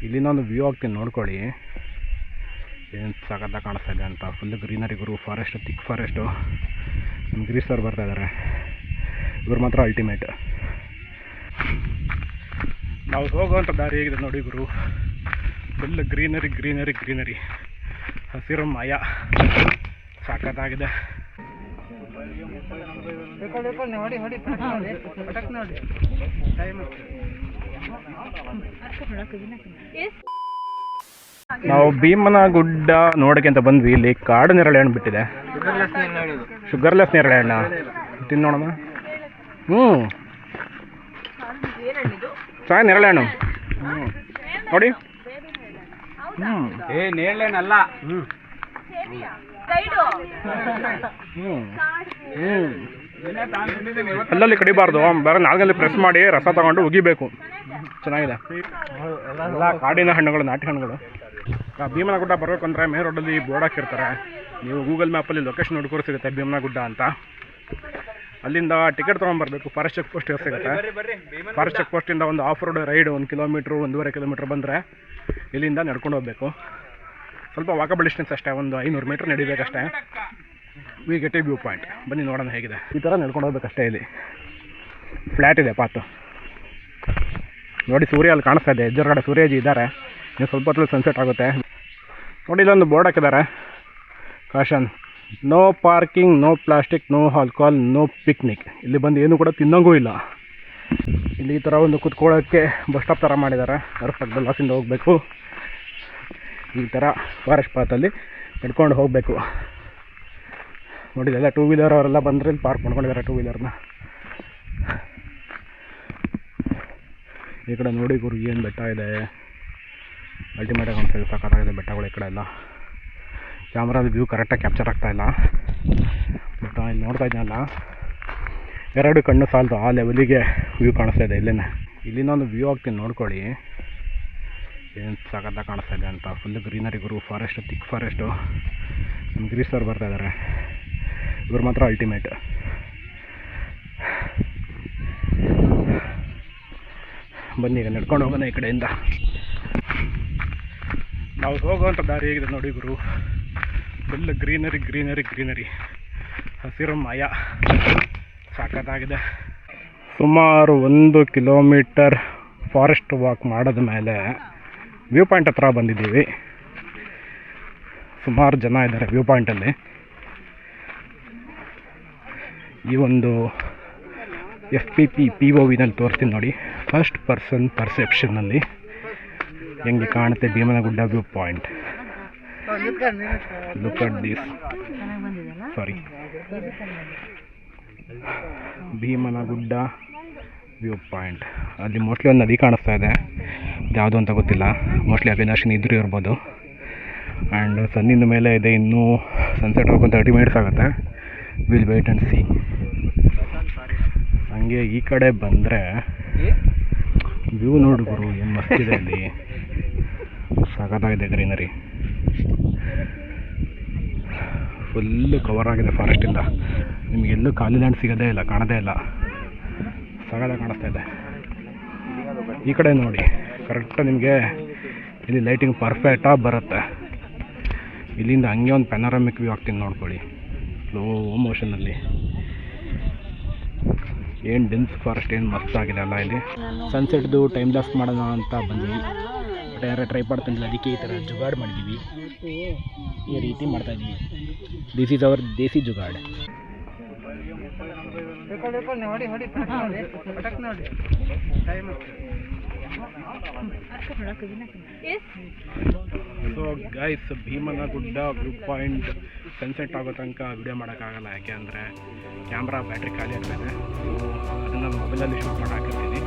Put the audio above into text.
ಇಲ್ಲಿಂದ ಒಂದು ವ್ಯೂ ಆಗ್ತೀನಿ ನೋಡ್ಕೊಳ್ಳಿ, ಏನು ಸಖತ್ತಾಗಿ ಕಾಣಿಸ್ತಾ ಇದೆ ಅಂತ. ಫುಲ್ ಗ್ರೀನರಿ ಗುರು, ಫಾರೆಸ್ಟು, ಥಿಕ್ ಫಾರೆಸ್ಟು. ನಮ್ಮ ಗಿರೀಶ್ ಸರ್ ಬರ್ತಾ ಇದ್ದಾರೆ, ಇವ್ರು ಮಾತ್ರ ಅಲ್ಟಿಮೇಟ್. ನಾವು ಹೋಗುವಂಥ ದಾರಿ ಹೇಗಿದೆ ನೋಡಿ ಗುರು, ಫುಲ್ ಗ್ರೀನರಿ ಗ್ರೀನರಿ ಗ್ರೀನರಿ, ಹಸಿರು ಮಯ, ಸಖತ್ತಾಗಿದೆ. ನಾವು ಭೀಮನ ಗುಡ್ಡ ನೋಡೋಕೆ ಅಂತ ಬಂದ್ವಿ. ಇಲ್ಲಿ ಕಾಡು ನೇರಳೆ ಹಣ್ಣು ಬಿಟ್ಟಿದೆ, ಶುಗರ್ಲೆಸ್ ನೇರಳೆ ಹಣ್ಣ, ತಿನ್ನೋಣ. ಚೆನ್ನಾಗಿ ನೇರಳೆ ಹಣ್ಣು ನೋಡಿ. ನೇರಳೆ ಹಣ್ಣಲ್ಲ, ಅಲ್ಲಲ್ಲಿ ಕಡಿಬಾರ್ದು, ಬೇರೆ ನಾಲ್ಕಲ್ಲಿ ಪ್ರೆಸ್ ಮಾಡಿ ರಸ ತಗೊಂಡು ಉಗಿಬೇಕು. ಚೆನ್ನಾಗಿದೆ. ಎಲ್ಲ ಕಾಡಿನ ಹಣ್ಣುಗಳು, ನಾಟಿ ಹಣ್ಣುಗಳು. ಭೀಮನ ಗುಡ್ಡ ಬರಬೇಕು ಅಂದರೆ ಮೇನ್ ರೋಡಲ್ಲಿ ಬೋರ್ಡ್ ಹಾಕಿರ್ತಾರೆ. ನೀವು ಗೂಗಲ್ ಮ್ಯಾಪಲ್ಲಿ ಲೊಕೇಶನ್ ನೋಡ್ಕೊಂಡು ಸಿಗುತ್ತೆ ಭೀಮನ ಗುಡ್ಡ ಅಂತ. ಅಲ್ಲಿಂದ ಟಿಕೆಟ್ ತೊಗೊಂಡ್ಬರ್ಬೇಕು. ಫಾರೆಸ್ಟ್ ಚೆಕ್ ಪೋಸ್ಟ್ ಸಿಗುತ್ತೆ. ಫಾರೆಸ್ಟ್ ಚೆಕ್ ಪೋಸ್ಟಿಂದ ಒಂದು off road ride 1 kilometre 1.5 kilometre ಬಂದರೆ ಇಲ್ಲಿಂದ ನಡ್ಕೊಂಡು ಹೋಗಬೇಕು. ಸ್ವಲ್ಪ ವಾಕಬಲ್ ಡಿಸ್ಟೆನ್ಸ್ ಅಷ್ಟೇ, ಒಂದು 500 ಮೀಟ್ರ್ ನಡಿಬೇಕಷ್ಟೇ. We get a view point. ಬನ್ನಿ ನೋಡೋಣ ಹೇಗಿದೆ. ಈ ಥರ ನಡ್ಕೊಂಡು ಹೋಗ್ಬೇಕಷ್ಟೇ. ಇಲ್ಲಿ ಫ್ಲ್ಯಾಟ್ ಇದೆ ಪಾತು ನೋಡಿ. ಸೂರ್ಯ ಅಲ್ಲಿ ಕಾಣಿಸ್ತಾ ಇದೆ, ಎದುರುಗಡೆ ಸೂರ್ಯಜಿ ಇದ್ದಾರೆ. ನೀವು ಸ್ವಲ್ಪ ಹೊತ್ತಲ್ಲಿ ಸನ್ಸೆಟ್ ಆಗುತ್ತೆ ನೋಡಿ. ಇಲ್ಲೊಂದು ಬೋರ್ಡ್ ಹಾಕಿದ್ದಾರೆ, caution, no parking, no plastic, no alcohol, no picnic. ಇಲ್ಲಿ ಬಂದು ಏನೂ ಕೂಡ ತಿನ್ನೋಂಗೂ ಇಲ್ಲ. ಇಲ್ಲಿ ಈ ಥರ ಒಂದು ಕುತ್ಕೊಳ್ಳೋಕ್ಕೆ ಬಸ್ ಸ್ಟಾಪ್ ಥರ ಮಾಡಿದ್ದಾರೆ. ಅದ್ರ ಪಕ್ಕದಲ್ಲಿ ವಾಸಿಂದ ಹೋಗಬೇಕು. ಈ ಥರ ಫಾರೆಸ್ಟ್ ಪಾತಲ್ಲಿ ನಡ್ಕೊಂಡು ಹೋಗಬೇಕು ನೋಡಿ. ಎಲ್ಲ ಟೂ ವೀಲರ್ ಅವರೆಲ್ಲ ಬಂದರೆ ಇಲ್ಲಿ ಪಾರ್ಕ್ ಮಾಡ್ಕೊಂಡಿದ್ದಾರೆ ಟೂ ವೀಲರ್ನ. ಈ ಕಡೆ ನೋಡಿ ಗುರು, ಏನು ಬೆಟ್ಟ ಇದೆ, ಅಲ್ಟಿಮೇಟಾಗಿ ಕಾಣಿಸ್ತಾ, ಸಖತ್ತಾಗಿದೆ ಬೆಟ್ಟಗಳು ಈ ಕಡೆ ಎಲ್ಲ. ಕ್ಯಾಮ್ರಾದ ವ್ಯೂ ಕರೆಕ್ಟಾಗಿ ಕ್ಯಾಪ್ಚರ್ ಆಗ್ತಾಯಿಲ್ಲ, ಬಟ್ ಇಲ್ಲಿ ನೋಡ್ತಾ ಇದ್ದೀನಲ್ಲ, 2 ಕಣ್ಣು ಸಾಲದು ಆ ಲೆವೆಲಿಗೆ ವ್ಯೂ ಕಾಣಿಸ್ತಾ ಇದೆ ಇಲ್ಲೇನೆ. ಇಲ್ಲಿಂದ ಒಂದು ವ್ಯೂ ಆಗ್ತೀನಿ ನೋಡ್ಕೊಳ್ಳಿ, ಏನು ಸಖತ್ತಾಗಿ ಕಾಣಿಸ್ತಾ ಇದೆ ಅಂತ. ಫುಲ್ ಗ್ರೀನರಿ ಗುರು, ಫಾರೆಸ್ಟು, ಥಿಕ್ ಫಾರೆಸ್ಟು. ನಮ್ಮ ಗಿರೀಶ್ ಸರ್ ಬರ್ತಾ ಇದ್ದಾರೆ, ಇವ್ರು ಮಾತ್ರ ಅಲ್ಟಿಮೇಟ್. ಬನ್ನಿ ಈಗ ನಡ್ಕೊಂಡು ಹೋಗೋಣ ಈ ಕಡೆಯಿಂದ. ನಾವು ಹೋಗುವಂಥ ದಾರಿ ಹೇಗಿದೆ ನೋಡಿ ಗುರು, ಫುಲ್ ಗ್ರೀನರಿ ಗ್ರೀನರಿ ಗ್ರೀನರಿ, ಹಸಿರು ಮಯ, ಸಖತ್ತಾಗಿದೆ. ಸುಮಾರು 1 ಕಿಲೋಮೀಟರ್ ಫಾರೆಸ್ಟ್ ವಾಕ್ ಮಾಡಿದ ಮೇಲೆ ವ್ಯೂ ಪಾಯಿಂಟ್ ಹತ್ರ ಬಂದಿದ್ದೀವಿ. ಸುಮಾರು ಜನ ಇದ್ದಾರೆ ವ್ಯೂ ಪಾಯಿಂಟಲ್ಲಿ. ಈ ಒಂದು FPP POVನಲ್ಲಿ ತೋರಿಸ್ತೀನಿ ನೋಡಿ, ಫಸ್ಟ್ ಪರ್ಸನ್ ಪರ್ಸೆಪ್ಷನ್ನಲ್ಲಿ ಹೆಂಗೆ ಕಾಣುತ್ತೆ ಭೀಮನ ಗುಡ್ಡ view point. Look at this, sorry, ಭೀಮನ ಗುಡ್ಡ ವ್ಯೂ ಪಾಯಿಂಟ್. ಅಲ್ಲಿ ಮೋಸ್ಟ್ಲಿ ಒಂದು ನದಿ ಕಾಣಿಸ್ತಾ ಇದೆ, ಯಾವುದು ಅಂತ ಗೊತ್ತಿಲ್ಲ. ಮೋಸ್ಟ್ಲಿ ಅಭಿಲಾಷಿನಿ ಇದ್ರೂ ಇರ್ಬೋದು. ಆ್ಯಂಡ್ ಸನ್ನಿಂದ ಮೇಲೆ ಇದೆ, ಇನ್ನೂ ಸನ್ಸೆಟ್ ಹೋಗ್ಕೊಂತ 30 ಮಿನಿಟ್ಸ್ ಆಗುತ್ತೆ. Will wait and see. ಹಂಗೆ ಈ ಕಡೆ ಬಂದರೆ ವ್ಯೂ ನೋಡಿ ಗುರು, ಏನು ಮಸ್ತಿದೆ ಇಲ್ಲಿ, ಸಖತ್ತಾಗಿದೆ ಗ್ರೀನರಿ. ಫುಲ್ಲು ಕವರ್ ಆಗಿದೆ ಫಾರೆಸ್ಟಿಂದ. ನಿಮಗೆಲ್ಲೂ ಖಾಲಿ ಲ್ಯಾಂಡ್ ಸಿಗೋದೇ ಇಲ್ಲ, ಕಾಣೋದೇ ಇಲ್ಲ, ಸಖತ್ತಾಗಿ ಕಾಣಿಸ್ತಾ ಇದೆ. ಈ ಕಡೆ ನೋಡಿ, ಕರೆಕ್ಟಾಗಿ ನಿಮಗೆ ಇಲ್ಲಿ ಲೈಟಿಂಗ್ ಪರ್ಫೆಕ್ಟಾಗಿ ಬರುತ್ತೆ. ಇಲ್ಲಿಂದ ಹಂಗೆ ಒಂದು ಪ್ಯಾನರಾಮಿಕ್ ವ್ಯೂ ಆಗ್ತೀನಿ ನೋಡ್ಕೊಳ್ಳಿ, ಸ್ಲೋ ಮೋಷನಲ್ಲಿ. ಏನು ಡೆನ್ಸ್ ಫಾರೆಸ್ಟ್, ಏನು ಮಸ್ತಾಗಿದೆ ಅಲ್ಲ. ಇಲ್ಲಿ ಸನ್ಸೆಟ್ದು ಟೈಮ್ ಲಾಸ್ ಮಾಡೋಣ ಅಂತ ಬಂದ್ವಿ, ಬಟ್ ಯಾರು ಟ್ರೈ ಮಾಡ್ತಿಲ್ಲ, ಅದಕ್ಕೆ ಈ ಥರ ಜುಗಾಡ್ ಮಾಡಿದ್ದೀವಿ. ಈ ರೀತಿ ಮಾಡ್ತಾಯಿದ್ವಿ. This is our Desi jugaad. So guys, ಭೀಮನ ಗುಡ್ಡ ವ್ಯೂ ಪಾಯಿಂಟ್ ಸನ್ಸೆಟ್ ಆಗೋ ತನಕ ವಿಡಿಯೋ ಮಾಡೋಕ್ಕಾಗಲ್ಲ, ಯಾಕೆ ಅಂದರೆ ಕ್ಯಾಮ್ರಾ ಬ್ಯಾಟ್ರಿ ಖಾಲಿ ಆಗ್ತಾಯಿದೆ. ಸೊ ಅದನ್ನು ಮೊಬೈಲಲ್ಲಿ ಶೂಟ್ ಮಾಡಿ ಹಾಕಿರ್ತೀನಿ.